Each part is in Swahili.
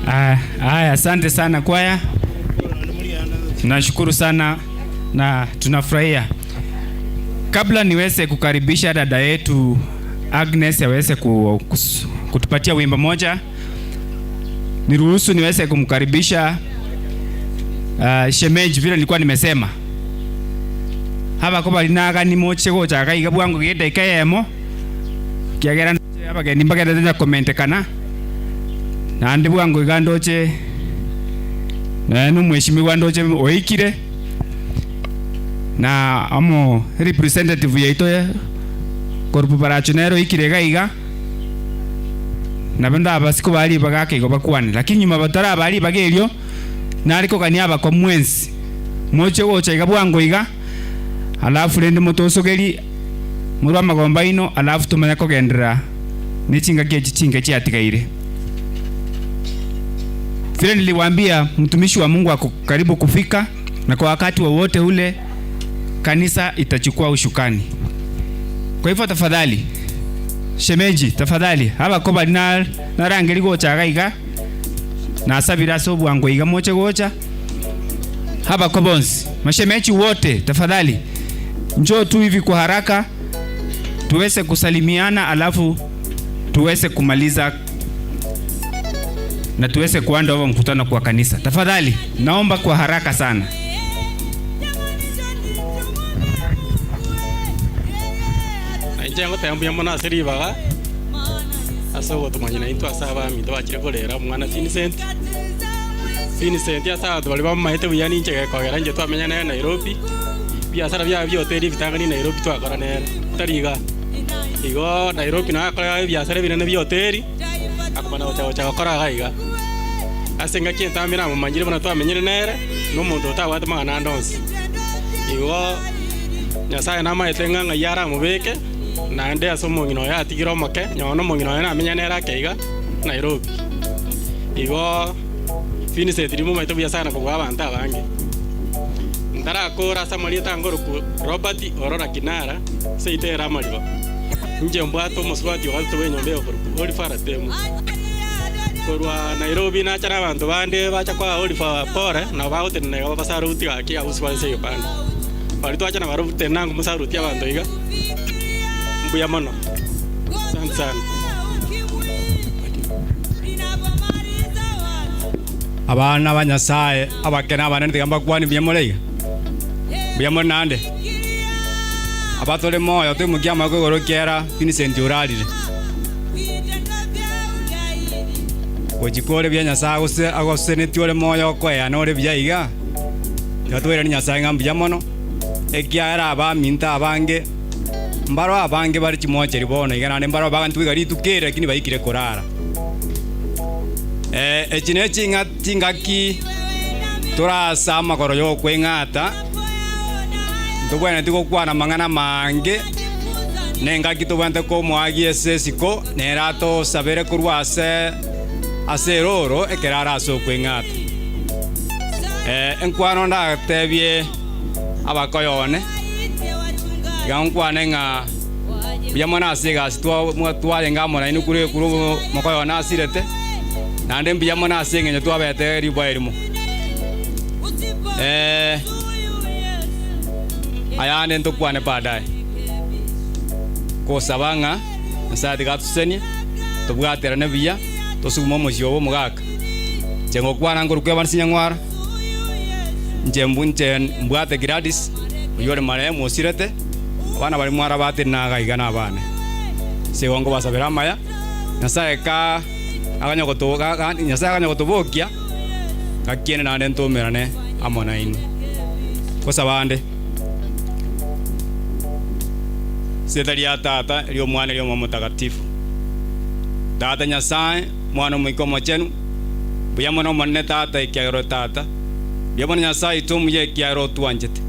Asante sana kwaya. Nashukuru sana na tunafurahia. Kabla niweze kukaribisha dada yetu Agnes aweze kutupatia wimbo moja, niruhusu niweze kumkaribisha shemeji vile nilikuwa nimesema. Haba koba linaga ni moche gocha kai gabwango gede kayemo. Kiagera haba ge nimbaga dada comment kana. Na ndi bwango igandoche na numweshimiwa ndoche oikire na amo representative yaito ya korpu parachonero ikirega iga na benda abasiko bali bagake go bakwane, lakini nyuma batara bali bagelyo naliko kaniaba kwa mwenzi moche gocha iga bwango iga alafu rende motosogeli murwa magomba ino alafu tumanya kogendera nichinga kye cyatigaire. Vile niliwaambia mtumishi wa Mungu ako karibu kufika, na kwa wakati wowote ule kanisa itachukua ushukani. Kwa hivyo tafadhali shemeji, tafadhali haba koba na rangeli gocha gaiga na sabira sobu wangu iga moche gocha haba kobonsi. Mashemeji wote tafadhali njoo tu hivi kwa haraka tuweze kusalimiana, alafu tuweze kumaliza na tuweze kuanza huo mkutano kwa kanisa. Tafadhali naomba kwa haraka sana. Njengo tembo yamona seribaga aso tumanyina into asaba mi twachire kolera mwana Vincent asa twali bamahete buyani nchege kwagera nje twamenya na Nairobi biashara bya hoteli bitangani Nairobi twakora nera tariga igo Nairobi na akora biashara binene bya hoteli akumana ocha gukora gaiga asenga kintamira mu manjire bana twamenyire nere no muntu utawata magana ndonsi igo nyasaye na maite nganga yara mubeke na nde asomo ngino ya tigiro make nyono mongino na amenya nera keiga Nairobi igo finise tirimu maite bya sana kwa abantu abange ndara kora samali tangoro ku Robert Orora Kinara seitera maliba nje mbwato muswati wato wenyo mbeo ku Olifara temu korwa Nairobi na chara abantu bande bacha kwa Olifara pore na baute ne basaruti aki auswanse yopanda bali twacha na baruti nangu musaruti abantu iga mbuya mono sana abana banyasaye abakena abanene tigamba kwani byemoleiga byemonande abatole moyo tumugia magoro kera Vincent uralire kujikore bya nyasaye gose agosene tiole moyo kwea nore byaiga gatwere nyasaye ngambi yamono ekiara abaminta abange mbaro abange bari kimoche ribono igana mbaro bagantu igari tukere lakini baikire korara echinechi ngati turasa magoro yo kwengata tubwana tiko kwana mangana mange nenga kitubante ko mwagie sesiko nerato sabere kurwase aseroro ekerara so kwengata enkwano nda tebie abakoyone gankwane nga byamona asiga twale ngamona inukure kuru mokoyona asirete nande byamona asinge twabete ribairimo ayane ndokwane baadaye ko sabanga nsati gatuseni tubwatera nebiya tosuguma mujyobo mugaka jengo kwana ngurukwe bansinya ngwara njembunche mbwate gradis yore mare musirete bana bali mwara bate naga igana bane segongo basabera maya nyasaye ka aganya gotoga nyasaye aganya gotobokia gakiene nande ntomerane amona ino kosabande setali ya tata lyo mwana lyo mtakatifu tata nyasaye mwana mwikomo chenu buyamona monne tata ikyaro tata buyamona nyasaye tumuye ikyaro tuanjete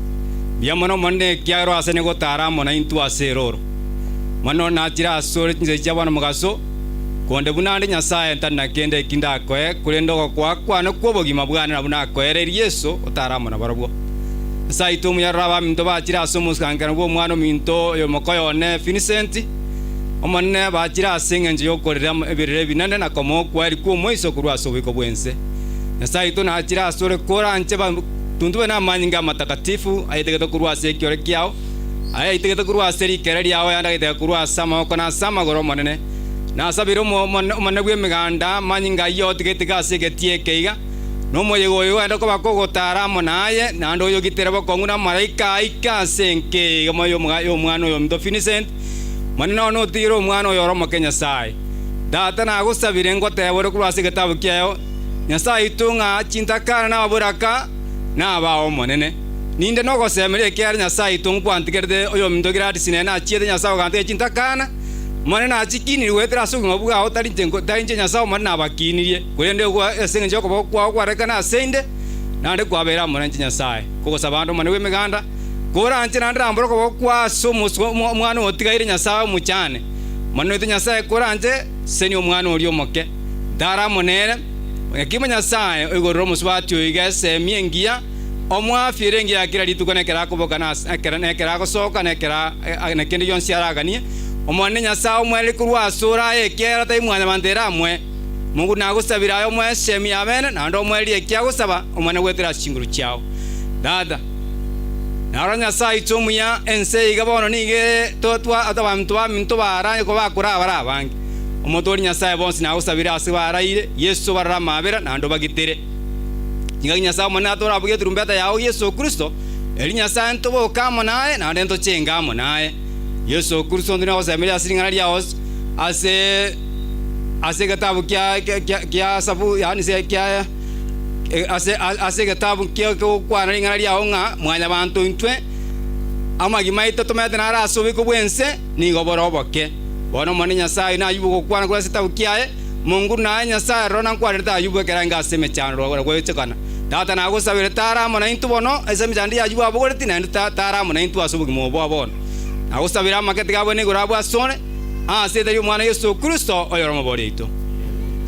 buyamona monne ikyaro asene gotara mona intu aseroro mano natira asore nze cyabana mugaso konde bunande nyasaye ntanna kende kinda koe kulendo kwa no kwobogima bwana buna koere Yesu otara mona barabwo saito mu yaraba minto ba tira somus kankana bo mwana minto yo mokoyone Vincent omonne bachira asinge nje yokorera ebirere binene na komo kwari ku moiso kurwa sobiko bwense Nyasaye itu na achira asore kora nche ba tundu na manyinga matakatifu ayitegeta kurwa sekiore kiao ayitegeta kurwa seri kereri yao yanda ayitegeta kurwa sama kona sama goro monene na sabiro monne bwe miganda manyinga yo tigetika segetie keiga no moyego yo enda ko bakogotara monaye na ndo yo gitera bakonguna malaika aika senke yo mwana yo mto Vincent manino no tiro mwana yo romo Kenya sai data na gusabire ngote bore kurwa segetabu kiao Nyasaye itunga chintakana na buraka na bao monene ninde no gosemere kyari Nyasaye itunga kwantikerde oyo mndogira sinena chiete Nyasaye gante chintakana monene achikini wetera sugu ngobuga otari njengo tarinje Nyasaye monene abakinirie kwende gwa esenge njoko kwa rekana sende nande kwabera monene Nyasaye kuko sabando monene wemeganda kora nche nandra amboro ko kwa somo mwana otigaire Nyasaye muchane monene Nyasaye kora nche seni omwana oli omoke dara monene Kima Nyasaye igoro muswati igase miengia omwafire ngia kira litukane kera kuboka na kera kosoka na kera na kende yonsi araganie omwane Nyasaye omwele kurwa sura ekera tai mwana mandera mwe Mungu nagusabira yo mwe shemi amene na ndo mweli ekya gusaba omwane wetera chinguru chao dada na Nyasaye tumya ense igabono nige totwa atabantu mintu baranye ko bakura barabangi Omotori Nyasaye bonsi na usabira asibaraire Yesu baramabera nando bagitere Kinga Nyasaye mwana atora abuge trumbeta yao Yesu Kristo eli Nyasaye ntobo kamo naye na ndento chengamo naye Yesu Kristo ndina osamira asiringana yao ase gatabu kya sabu yani se kya ase gatabu kya kwa ringana yao nga mwanya bantu ntwe amagimaito tomete na raso biko bwense ni goboroboke Bono mwana Nyasaye na ayubu kukwana kula sita ukiae Mungu na Nyasaye rona kwa rita ayubu keranga aseme chano kwa chekana Tata na agusabire tara mona intu bono eseme chandi ayubu abogoreti na tara mona intu asubu kimobo abono Agusabire amaketi gabone gurabu asone seta yu mwana Yesu Kristo oyoro mabori ito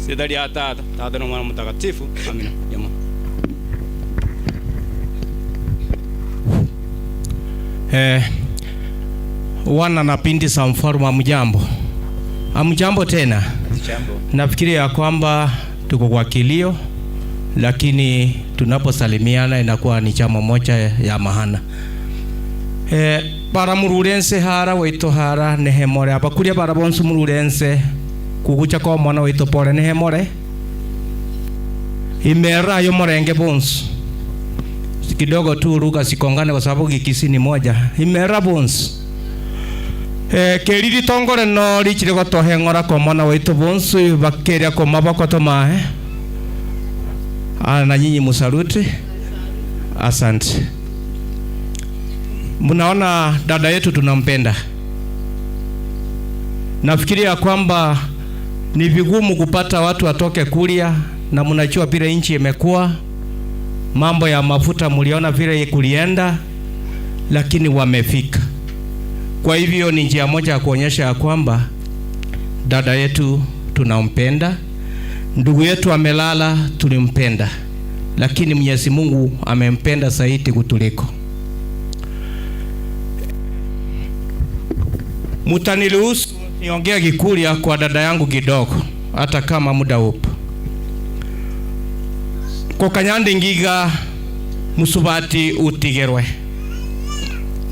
Seta ya tata no mwana mtakatifu amina yama Wana na pindi sa mfarume amjambo tena. Nafikiri ya kwamba tuko kwa kilio, lakini tunaposalimiana inakuwa ni chama moja ya mahana. Para mururense hara waito hara nehemore abakuria para bonsu mururense kugucha kwa mwana waito pore nehemore imera yo morenge bonsu kidogo tu ruka sikongane kwa sababu gikisi ni moja imera bonsu keriri tongore no lichire ko tohengora ko mwana waito bonsu bakeria ko mabako to mahe na nyinyi musaluti asante. Mnaona dada yetu tunampenda. Nafikiria kwamba ni vigumu kupata watu watoke kulia na mnajua vile nchi imekuwa mambo ya mafuta mliona vile kulienda lakini wamefika. Kwa hivyo ni njia moja ya kuonyesha ya kwamba dada yetu tunampenda. Ndugu yetu amelala tulimpenda. Lakini Mwenyezi Mungu amempenda zaidi kutuliko. Mutaniruhusu niongea Gikuria kwa dada yangu kidogo hata kama muda upo. Ko kanyande ngiga musubati utigerwe.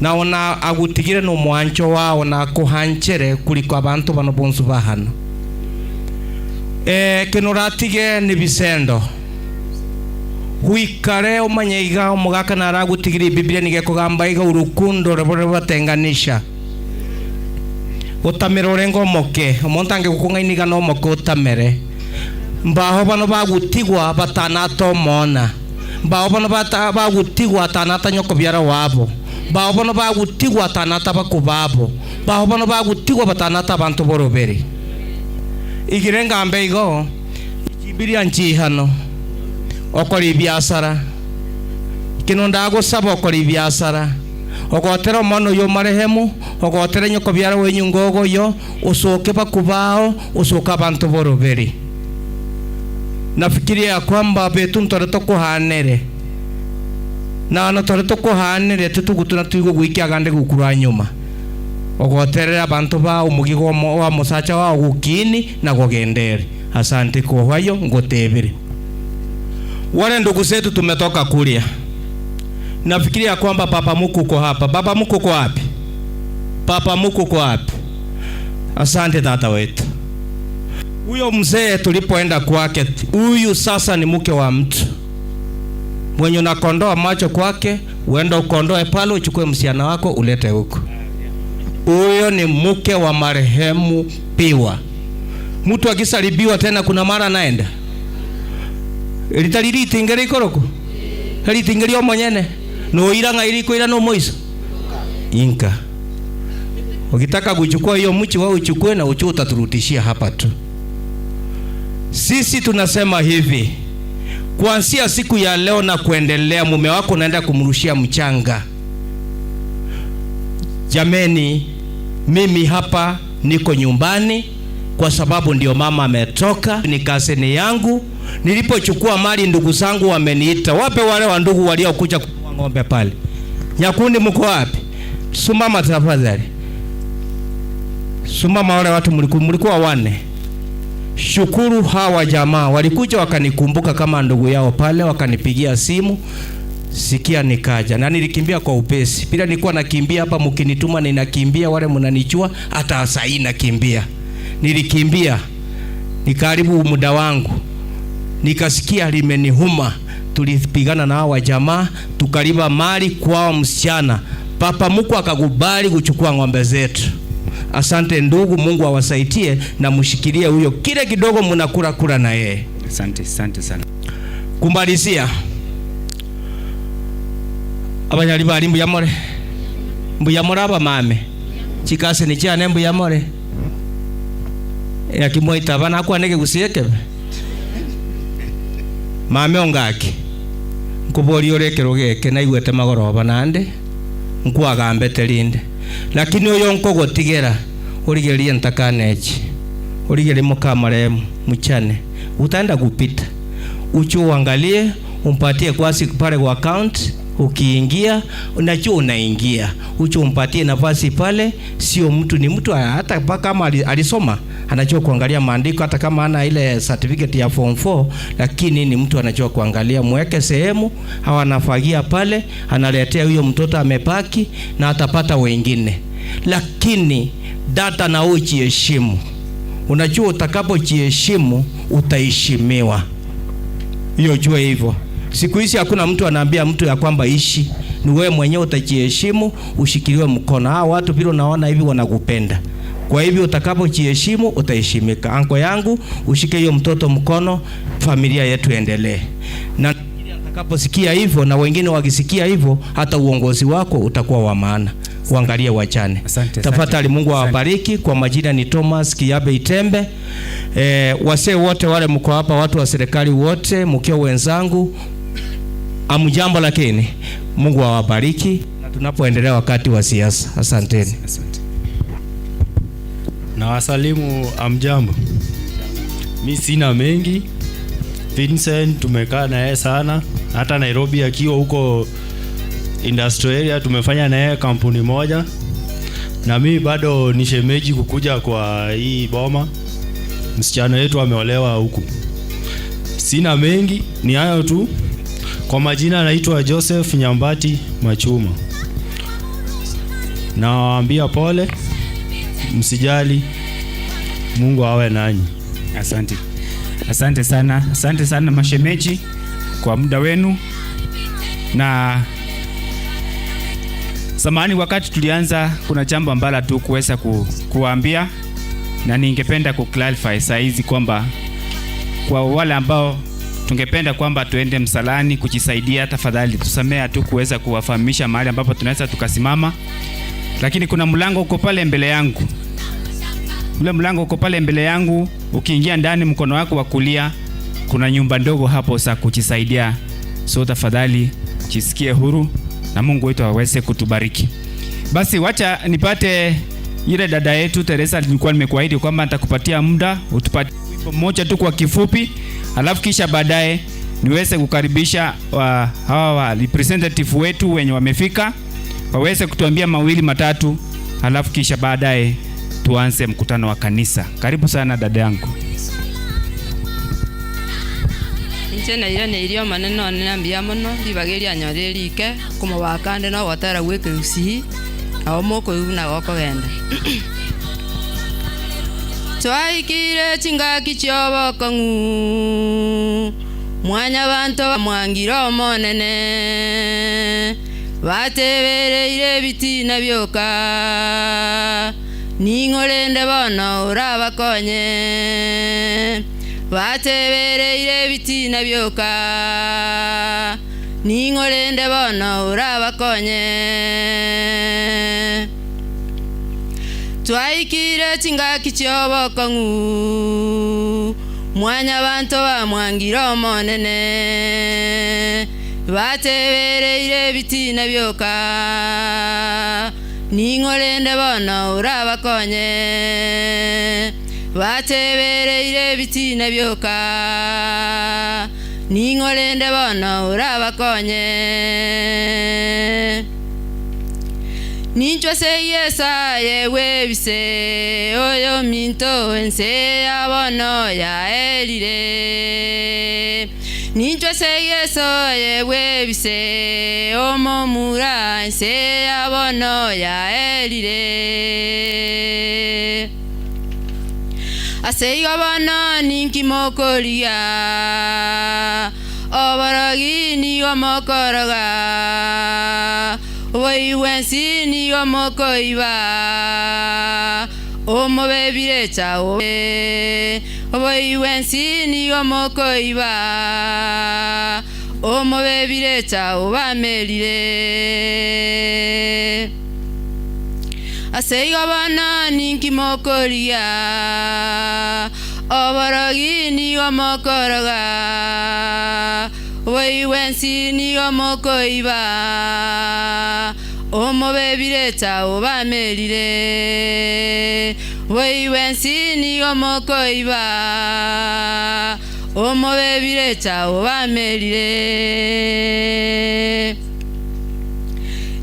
Naona agutigire no mwancho wao na kuhanchere kuliko abantu bano bonsu bahano. Kenoratige ni bisendo. Huikare omanyeiga omugaka naragutigire Biblia nigekugamba iga urukundo rebore batenganisha. Utamere orengo moke omontange kukungainiga no moke utamere mbaho bano bagutigwa batanato mona mbaho bano bagutigwa tanata nyoko byara wabo mbaho bano bagutigwa tanata bakubabo mbaho bano bagutigwa batanata abantu boroberi igirenga ambeigo Biblia nchi hano okori biasara kinonda agusaba okori biasara ogotera mano yo marehemu ogotera nyoko byara wenyu ngogo yo usoke bakubao usoka abantu boroberi. Nafikiria kwamba betu ntoreto kuhanere na no toreto kuhanere tutugutuna tuigo gwikia gande gukura nyuma ogoterera abantu ba umugigo wa musacha wa gukini na gogendere. Asante kwa hayo ngotebere. Wale ndugu zetu tumetoka kulia. Nafikiria kwamba Papa Muku uko hapa. Papa Muku uko wapi? Papa Muku uko wapi? Asante tata wetu. Huyo mzee tulipoenda kwake, huyu sasa ni mke wa mtu. Mwenye unakondoa macho kwake, uenda ukondoe pale, uchukue msichana wako ulete huko. Huyo ni mke wa marehemu Piwa. Mtu akisalibiwa tena kuna mara naenda. Litaliri tingeri koroko. Hali tingeri omonyene. No iranga iliko ira no moiso. Inka. Ukitaka kuchukua hiyo mchi wao uchukue na uchu utaturudishia hapa tu. Sisi tunasema hivi. Kuanzia siku ya leo na kuendelea, mume wako unaenda kumrushia mchanga. Jameni, mimi hapa niko nyumbani kwa sababu ndio mama ametoka, ni kaseni yangu. Nilipochukua mali ndugu zangu wameniita. Wape wale wa ndugu waliokuja kununua ng'ombe pale. Nyakundi mko wapi? Sumama tafadhali. Sumama wale watu mlikuwa wane. Shukuru hawa jamaa walikuja wakanikumbuka kama ndugu yao pale, wakanipigia simu. Sikia nikaja na nilikimbia kwa upesi. Bila nilikuwa nakimbia hapa, mkinituma ninakimbia, wale mnanichua hata saa hii nakimbia. Nilikimbia nikaribu muda wangu, nikasikia limenihuma. Tulipigana na hawa jamaa, tukaliba mali kwa msichana. Papa Muku akakubali kuchukua ng'ombe zetu. Asante ndugu, Mungu awasaidie na mshikilie huyo kile kidogo mnakula kula na yeye. Asante sana. Kumalizia, abanyali bali mbuyamore aba mame chikase ni cyane mbuyamore yakimoita bana kwa nege gusieke mame ongaki nkubori orekero geke na igwete magoroba nande nkwagambete linde, lakini oyo nkogotigera origerie ntakanechi origere mukamaremu mchane utaenda kupita ucho uangalie umpatie kwasi pale kwa account. Ukiingia unajua unaingia, ucho umpatie nafasi pale. Sio mtu ni mtu, hata kama alisoma anajua kuangalia maandiko, hata kama ana ile certificate ya form 4, lakini ni mtu anajua kuangalia. Mweke sehemu au anafagia pale, analetea huyo mtoto amepaki na atapata wengine. Lakini data na ujiheshimu. Unajua utakapojiheshimu utaheshimiwa. Hiyo jua hivyo. Siku hizi hakuna mtu anaambia mtu ya kwamba ishi. Ni wewe mwenyewe utajiheshimu, ushikiliwe mkono. Hao watu vile unaona hivi wanakupenda. Kwa hivyo utakapojiheshimu utaheshimika. Anko yangu, ushike hiyo mtoto mkono, familia yetu endelee. Na atakaposikia hivyo na wengine wakisikia hivyo, hata uongozi wako utakuwa wa maana. Uangalie wachane. Tafadhali Mungu awabariki. Kwa majina ni Thomas Kiabe Itembe. Wasee wote wale mko hapa, watu wa serikali wote, mkio wenzangu, amjambo, lakini Mungu awabariki na tunapoendelea wakati wa siasa. Asanteni. Na wasalimu amjambo. Mimi sina mengi. Vincent tumekaa na yeye sana, hata Nairobi akiwa huko industrial area tumefanya na yeye kampuni moja, na mimi bado ni shemeji kukuja kwa hii boma. Msichana wetu ameolewa huku. Sina mengi, ni hayo tu. Kwa majina naitwa Joseph Nyambati Machuma. Nawaambia pole, msijali, Mungu awe nanyi. Asante sana mashemeji kwa muda wenu. Na samahani, wakati tulianza kuna jambo ambalo tu kuweza kuambia, na ningependa kuclarify saa hizi kwamba kwa wale ambao tungependa kwamba tuende msalani kujisaidia, tafadhali tusamea tu kuweza kuwafahamisha mahali ambapo tunaweza tukasimama. Lakini kuna mlango uko pale mbele yangu. Ule mlango uko pale mbele yangu, ukiingia ndani mkono wako wa kulia kuna nyumba ndogo hapo za kujisaidia. So tafadhali jisikie huru na Mungu wetu aweze kutubariki. Basi wacha nipate ile dada yetu Teresa. Nilikuwa nimekuahidi kwamba nitakupatia muda utupatie wimbo mmoja tu kwa kifupi, alafu kisha baadaye niweze kukaribisha hawa representative wetu wenye wamefika waweze kutuambia mawili matatu, halafu kisha baadaye tuanze mkutano wa kanisa. Karibu sana dada yangu. Nchena ira ne irio maneno nambia mono libageria nyoreri ke kuma wakande no watara gweke usi aho moko una goko genda twaikire chingaki chyobo kongu mwanya banto mwangiro monene batebereire bitina byoka ningorende bono urabakonye batebereire bitina byoka ningorende bono urabakonye twaikire chingaki chyobo kongu mwanya banto bamwangiro monene batebereire bitina byoka ningorende bono urabakonye batebereire bitina byoka ningorende bono urabakonye nincho se yesa yewe bise oyo minto ense abono ya elire nincho se yeso yewe bise omomura ense abono ya elire aseigo bono ninkimokoria oborogi nigo mokoroga Oi wensi ni omoko iba omobebire chao oi wensi ni omoko iba omobebire chao bamelire aseigo bana ninkimokoria oborogi ni omokoroga Oi wensi ni omoko iba omobebire chao bamelire Oi wensi ni omoko iba omobebire chao bamelire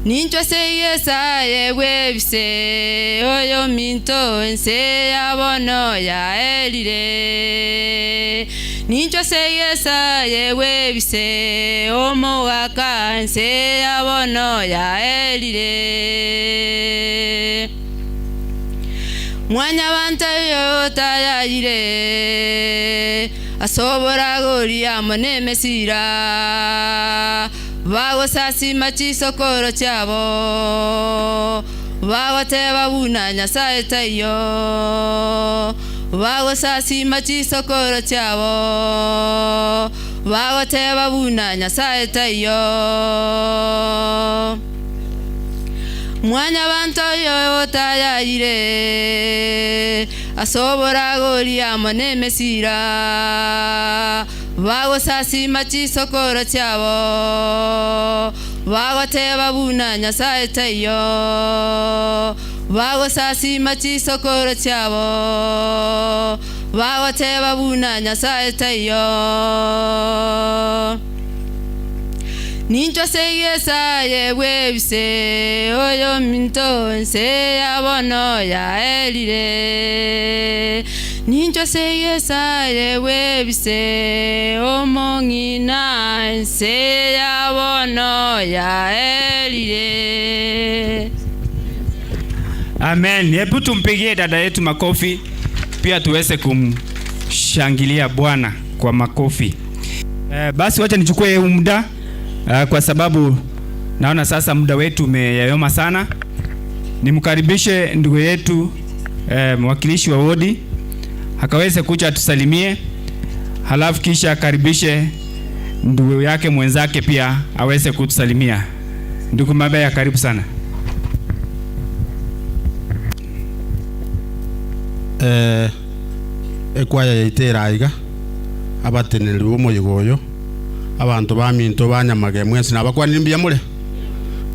nincho se yesa yewe bise oyo minto ense abono ya elire nincho se yesa yewe bise omo waka ense abono ya elire mwanya banta yo tayire asobora goria mone mesira bago sasi machiso koro chabo bago teba buna nyasaye tayo bago sasi machiso koro chabo bago teba buna nyasaye tayo mwanya banto yo tayire asobora goria mone mesira bago sasi machiso koro chabo bago teba buna nyasaye tayo bago sasi machiso koro chabo bago teba buna nyasaye tayo nincho se yesa yewe bise oyo minto ense abono ya elire nincho se yesa yewe bise omongina ense abono ya elire. Amen. Hebu tumpigie dada yetu makofi pia tuweze kumshangilia Bwana kwa makofi. Basi wacha nichukue muda kwa sababu naona sasa muda wetu umeyayoma sana. Nimkaribishe ndugu yetu mwakilishi wa wodi akaweze kuja atusalimie, halafu kisha akaribishe ndugu yake mwenzake pia aweze kutusalimia. Ndugu Mabaya, karibu sana. Ekwaya yaitera iga abateneri bomoyigoyo abantu baminto banyamage mwesi nabakwani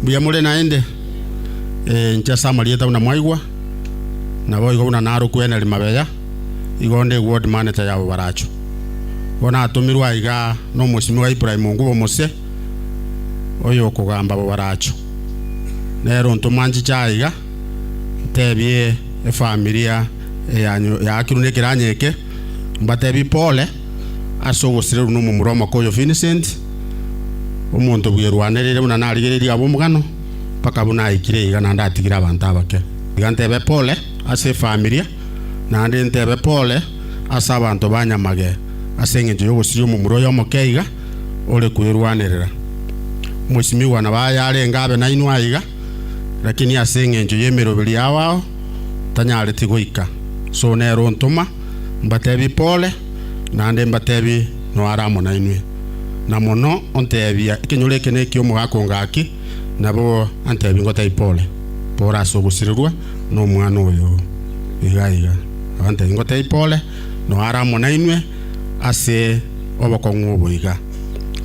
mbiyamule naende ncha samarieta una mwaigwa nabo igo una naru kwene limabeya igonde ward manager yabo baracho bona atumirwa iga no musimi wa Ibrahim ngubo mose oyo kugamba bo baracho nero ntumanji chaiga tebie efamilia yakirune kiranyeke mbatebi pole asogosire no mumuroma koyo Vincent umuntu bwirwanirire buna narigiriria abo mugano paka buna ikire igana ndatigira abantu abake igantebe pole ase familia na ndi ntebe pole asa abantu banyamage asenge yo gusiri mumuro yo mukeiga ole kwirwanirira mwesimiwa na bayare ngabe na inwaiga lakini asenge njo yemerobiri yawao tanyare tigoika so nero ntuma mbatebi pole na ndi mbatebi no aramo na inwe na mono ontebia ikinyure kene kyo mugako ngaki nabo antebi ngota ipole pora so gusirirwa no mwana oyo igaiga ante ngota ipole no aramo na inwe ase obokongu boiga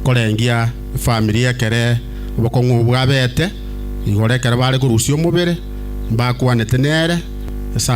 kolengia familia kere obokongu bwabete igore kere bare kurusio mubere mbakwanete nere esa